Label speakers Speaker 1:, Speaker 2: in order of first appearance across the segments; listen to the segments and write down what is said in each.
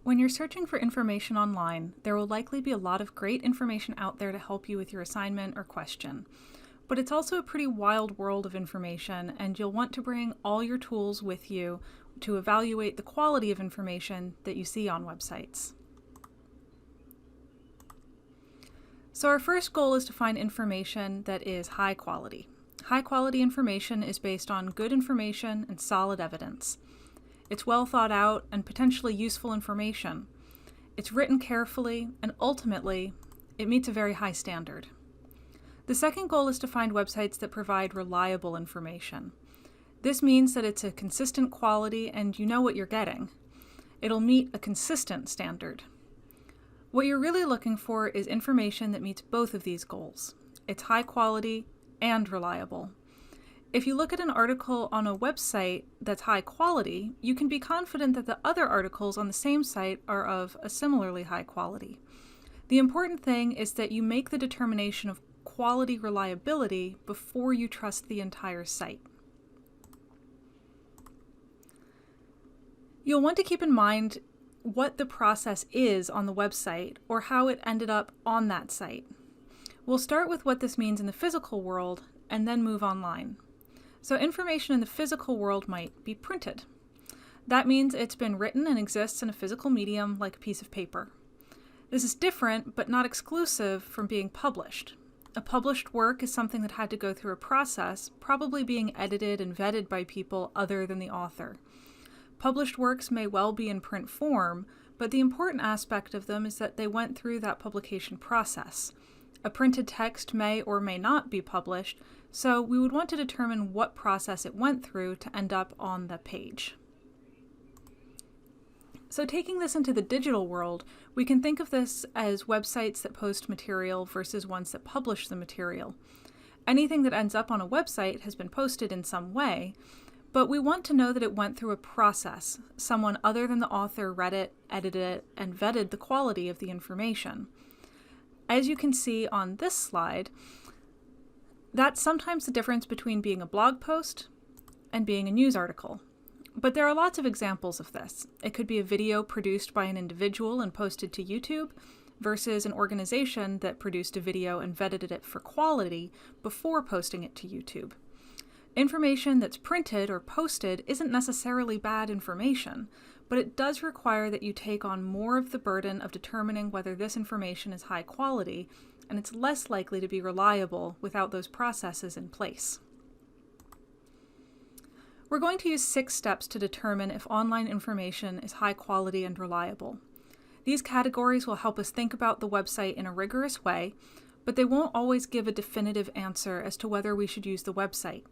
Speaker 1: When you're searching for information online, there will likely be a lot of great information out there to help you with your assignment or question. But it's also a pretty wild world of information, and you'll want to bring all your tools with you to evaluate the quality of information that you see on websites. So our first goal is to find information that is high quality. High quality information is based on good information and solid evidence. It's well thought out and potentially useful information. It's written carefully, and ultimately, it meets a very high standard. The second goal is to find websites that provide reliable information. This means that it's a consistent quality and you know what you're getting. It'll meet a consistent standard. What you're really looking for is information that meets both of these goals. It's high quality and reliable. If you look at an article on a website that's high quality, you can be confident that the other articles on the same site are of a similarly high quality. The important thing is that you make the determination of quality reliability before you trust the entire site. You'll want to keep in mind what the process is on the website or how it ended up on that site. We'll start with what this means in the physical world and then move online. So information in the physical world might be printed. That means it's been written and exists in a physical medium like a piece of paper. This is different but not exclusive from being published. A published work is something that had to go through a process, probably being edited and vetted by people other than the author. Published works may well be in print form, but the important aspect of them is that they went through that publication process. A printed text may or may not be published, so we would want to determine what process it went through to end up on the page. So taking this into the digital world, we can think of this as websites that post material versus ones that publish the material. Anything that ends up on a website has been posted in some way, but we want to know that it went through a process. Someone other than the author read it, edited it, and vetted the quality of the information. As you can see on this slide, that's sometimes the difference between being a blog post and being a news article. But there are lots of examples of this. It could be a video produced by an individual and posted to YouTube versus an organization that produced a video and vetted it for quality before posting it to YouTube. Information that's printed or posted isn't necessarily bad information, but it does require that you take on more of the burden of determining whether this information is high quality, and it's less likely to be reliable without those processes in place. We're going to use 6 steps to determine if online information is high quality and reliable. These categories will help us think about the website in a rigorous way, but they won't always give a definitive answer as to whether we should use the website.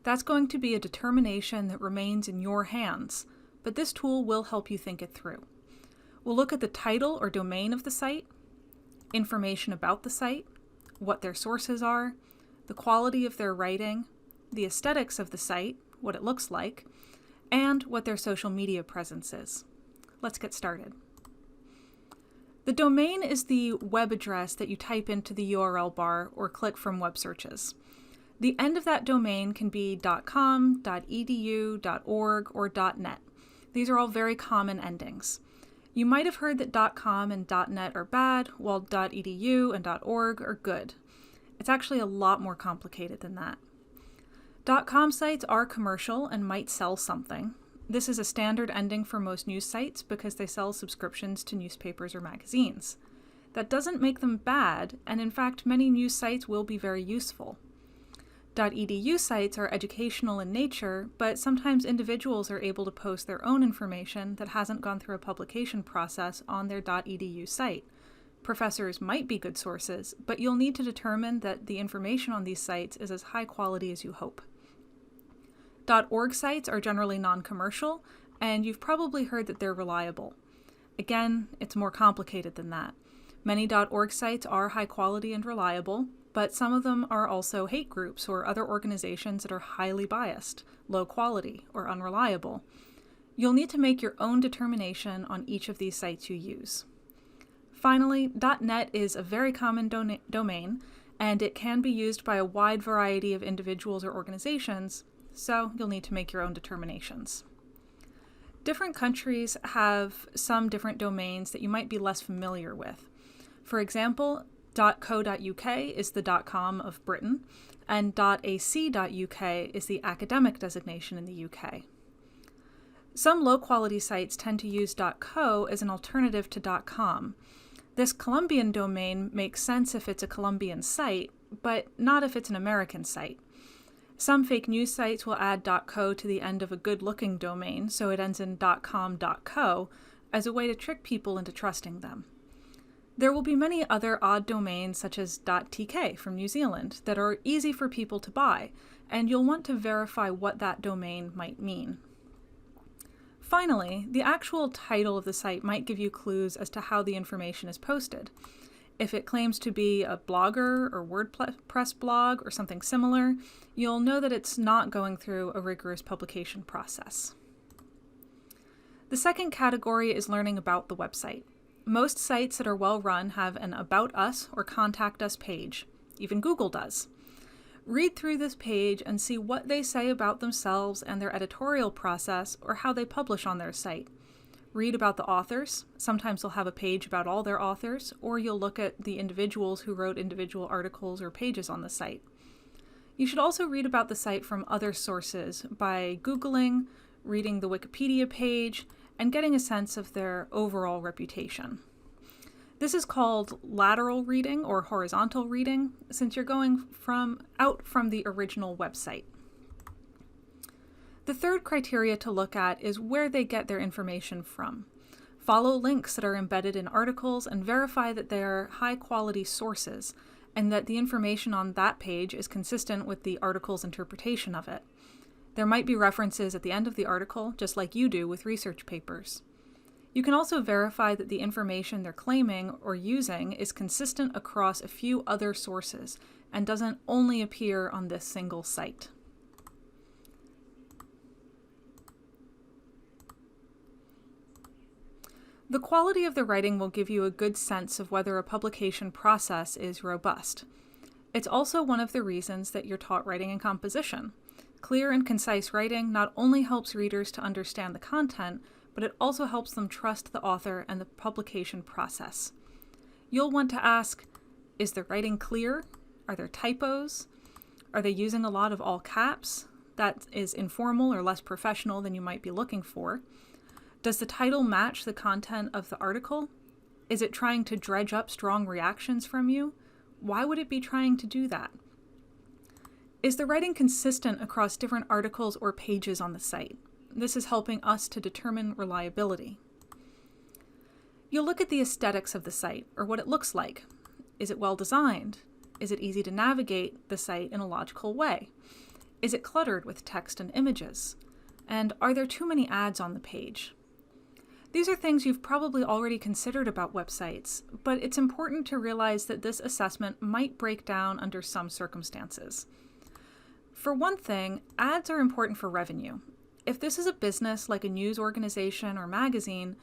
Speaker 1: That's going to be a determination that remains in your hands, but this tool will help you think it through. We'll look at the title or domain of the site, information about the site, what their sources are, the quality of their writing, the aesthetics of the site, what it looks like, and what their social media presence is. Let's get started. The domain is the web address that you type into the URL bar or click from web searches. The end of that domain can be .com, .edu, .org, or .net. These are all very common endings. You might have heard that .com and .net are bad, while .edu and .org are good. It's actually a lot more complicated than that. .com sites are commercial and might sell something. This is a standard ending for most news sites because they sell subscriptions to newspapers or magazines. That doesn't make them bad, and in fact, many news sites will be very useful. .edu sites are educational in nature, but sometimes individuals are able to post their own information that hasn't gone through a publication process on their .edu site. Professors might be good sources, but you'll need to determine that the information on these sites is as high quality as you hope. .org sites are generally non-commercial, and you've probably heard that they're reliable. Again, it's more complicated than that. Many .org sites are high quality and reliable, but some of them are also hate groups or other organizations that are highly biased, low quality, or unreliable. You'll need to make your own determination on each of these sites you use. Finally, .net is a very common domain, and it can be used by a wide variety of individuals or organizations, so you'll need to make your own determinations. Different countries have some different domains that you might be less familiar with. For example, .co.uk is the .com of Britain, and .ac.uk is the academic designation in the UK. Some low-quality sites tend to use .co as an alternative to .com. This Colombian domain makes sense if it's a Colombian site, but not if it's an American site. Some fake news sites will add .co to the end of a good-looking domain, so it ends in .com.co, as a way to trick people into trusting them. There will be many other odd domains, such as .tk from New Zealand, that are easy for people to buy, and you'll want to verify what that domain might mean. Finally, the actual title of the site might give you clues as to how the information is posted. If it claims to be a blogger or WordPress blog or something similar, you'll know that it's not going through a rigorous publication process. The second category is learning about the website. Most sites that are well run have an About Us or Contact Us page. Even Google does. Read through this page and see what they say about themselves and their editorial process or how they publish on their site. Read about the authors. Sometimes they'll have a page about all their authors, or you'll look at the individuals who wrote individual articles or pages on the site. You should also read about the site from other sources by Googling, reading the Wikipedia page, and getting a sense of their overall reputation. This is called lateral reading or horizontal reading, since you're going out from the original website. The third criteria to look at is where they get their information from. Follow links that are embedded in articles and verify that they are high-quality sources and that the information on that page is consistent with the article's interpretation of it. There might be references at the end of the article, just like you do with research papers. You can also verify that the information they're claiming or using is consistent across a few other sources and doesn't only appear on this single site. The quality of the writing will give you a good sense of whether a publication process is robust. It's also one of the reasons that you're taught writing and composition. Clear and concise writing not only helps readers to understand the content, but it also helps them trust the author and the publication process. You'll want to ask, is the writing clear? Are there typos? Are they using a lot of all caps? That is informal or less professional than you might be looking for. Does the title match the content of the article? Is it trying to dredge up strong reactions from you? Why would it be trying to do that? Is the writing consistent across different articles or pages on the site? This is helping us to determine reliability. You'll look at the aesthetics of the site, or what it looks like. Is it well designed? Is it easy to navigate the site in a logical way? Is it cluttered with text and images? And are there too many ads on the page? These are things you've probably already considered about websites, but it's important to realize that this assessment might break down under some circumstances. For one thing, ads are important for revenue. If this is a business like a news organization or magazine,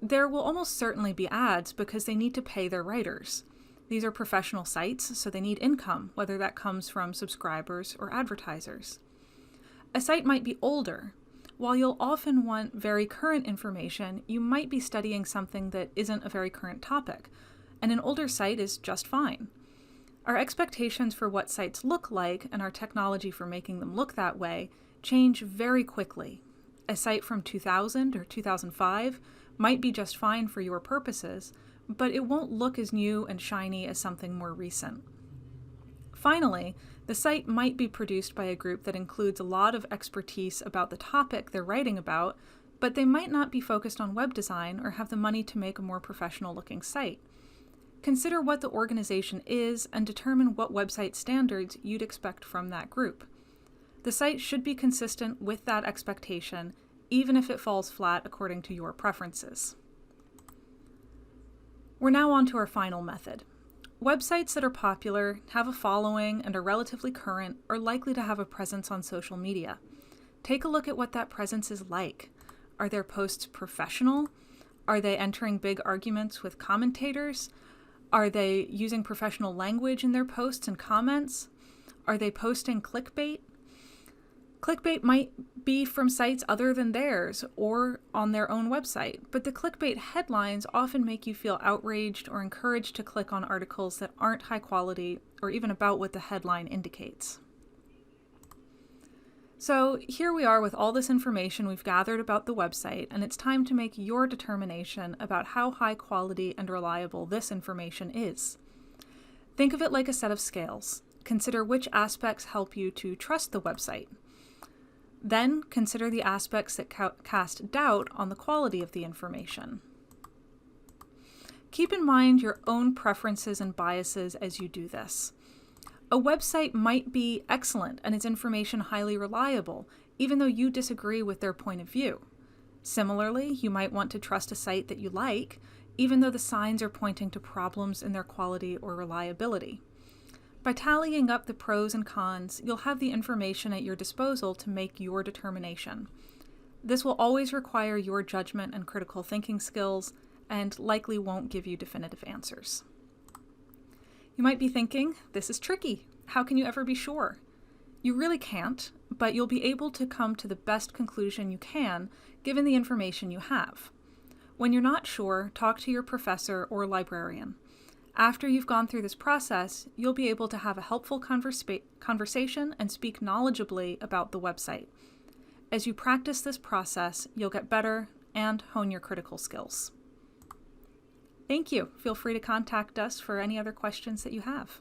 Speaker 1: there will almost certainly be ads because they need to pay their writers. These are professional sites, so they need income, whether that comes from subscribers or advertisers. A site might be older. While you'll often want very current information, you might be studying something that isn't a very current topic, and an older site is just fine. Our expectations for what sites look like and our technology for making them look that way change very quickly. A site from 2000 or 2005 might be just fine for your purposes, but it won't look as new and shiny as something more recent. Finally, the site might be produced by a group that includes a lot of expertise about the topic they're writing about, but they might not be focused on web design or have the money to make a more professional-looking site. Consider what the organization is and determine what website standards you'd expect from that group. The site should be consistent with that expectation, even if it falls flat according to your preferences. We're now on to our final method. Websites that are popular, have a following, and are relatively current are likely to have a presence on social media. Take a look at what that presence is like. Are their posts professional? Are they entering big arguments with commentators? Are they using professional language in their posts and comments? Are they posting clickbait? Clickbait might be from sites other than theirs or on their own website, but the clickbait headlines often make you feel outraged or encouraged to click on articles that aren't high quality or even about what the headline indicates. So here we are with all this information we've gathered about the website, and it's time to make your determination about how high quality and reliable this information is. Think of it like a set of scales. Consider which aspects help you to trust the website. Then consider the aspects that cast doubt on the quality of the information. Keep in mind your own preferences and biases as you do this. A website might be excellent and its information highly reliable, even though you disagree with their point of view. Similarly, you might want to trust a site that you like, even though the signs are pointing to problems in their quality or reliability. By tallying up the pros and cons, you'll have the information at your disposal to make your determination. This will always require your judgment and critical thinking skills, and likely won't give you definitive answers. You might be thinking, this is tricky. How can you ever be sure? You really can't, but you'll be able to come to the best conclusion you can given the information you have. When you're not sure, talk to your professor or librarian. After you've gone through this process, you'll be able to have a helpful conversation and speak knowledgeably about the website. As you practice this process, you'll get better and hone your critical skills. Thank you. Feel free to contact us for any other questions that you have.